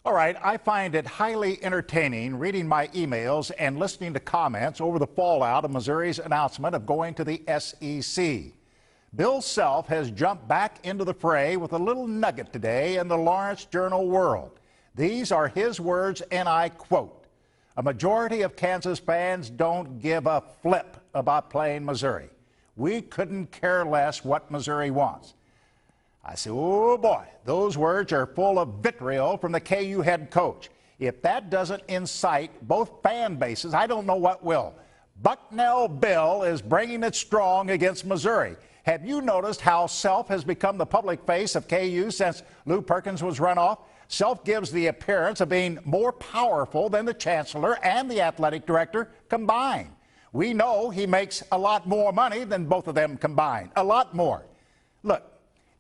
All right, I find it highly entertaining reading my emails and listening to comments over the fallout of Missouri's announcement of going to the SEC. Bill Self has jumped back into the fray with a little nugget today in the Lawrence Journal-World. These are his words, and I quote, "A majority of Kansas fans don't give a flip about playing Missouri. We couldn't care less what Missouri wants." I said, oh boy, those words are full of vitriol from the KU head coach. If that doesn't incite both fan bases, I don't know what will. Bucknell Bill is bringing it strong against Missouri. Have you noticed how Self has become the public face of KU since Lou Perkins was run off? Self gives the appearance of being more powerful than the chancellor and the athletic director combined. We know he makes a lot more money than both of them combined, a lot more. Look,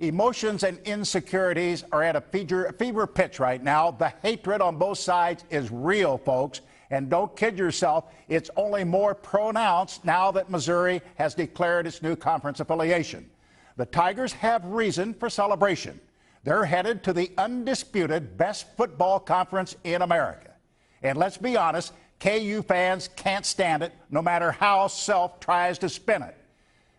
emotions and insecurities are at a fever pitch right now. The hatred on both sides is real, folks. And don't kid yourself, it's only more pronounced now that Missouri has declared its new conference affiliation. The Tigers have reason for celebration. They're headed to the undisputed best football conference in America. And let's be honest, KU fans can't stand it, no matter how Self tries to spin it.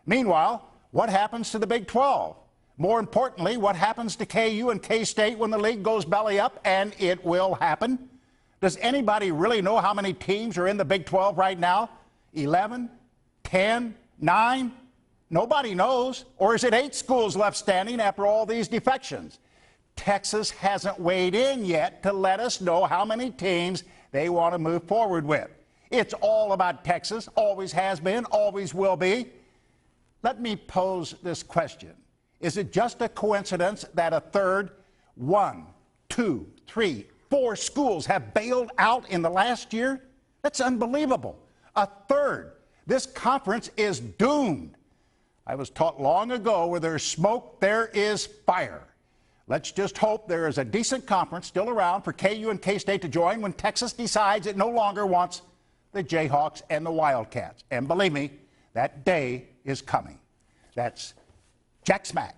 Meanwhile, what happens to the Big 12? More importantly, what happens to KU and K-State when the league goes belly up, and it will happen? Does anybody really know how many teams are in the Big 12 right now? 11? 10? 9? Nobody knows. Or is it 8 schools left standing after all these defections? Texas hasn't weighed in yet to let us know how many teams they want to move forward with. It's all about Texas, always has been, always will be. Let me pose this question. Is it just a coincidence that a third, 1, 2, 3, 4 schools have bailed out in the last year? That's unbelievable. A third. This conference is doomed. I was taught long ago, where there's smoke, there is fire. Let's just hope there is a decent conference still around for KU and K-State to join when Texas decides it no longer wants the Jayhawks and the Wildcats. And believe me, that day is coming. That's Jack Smack.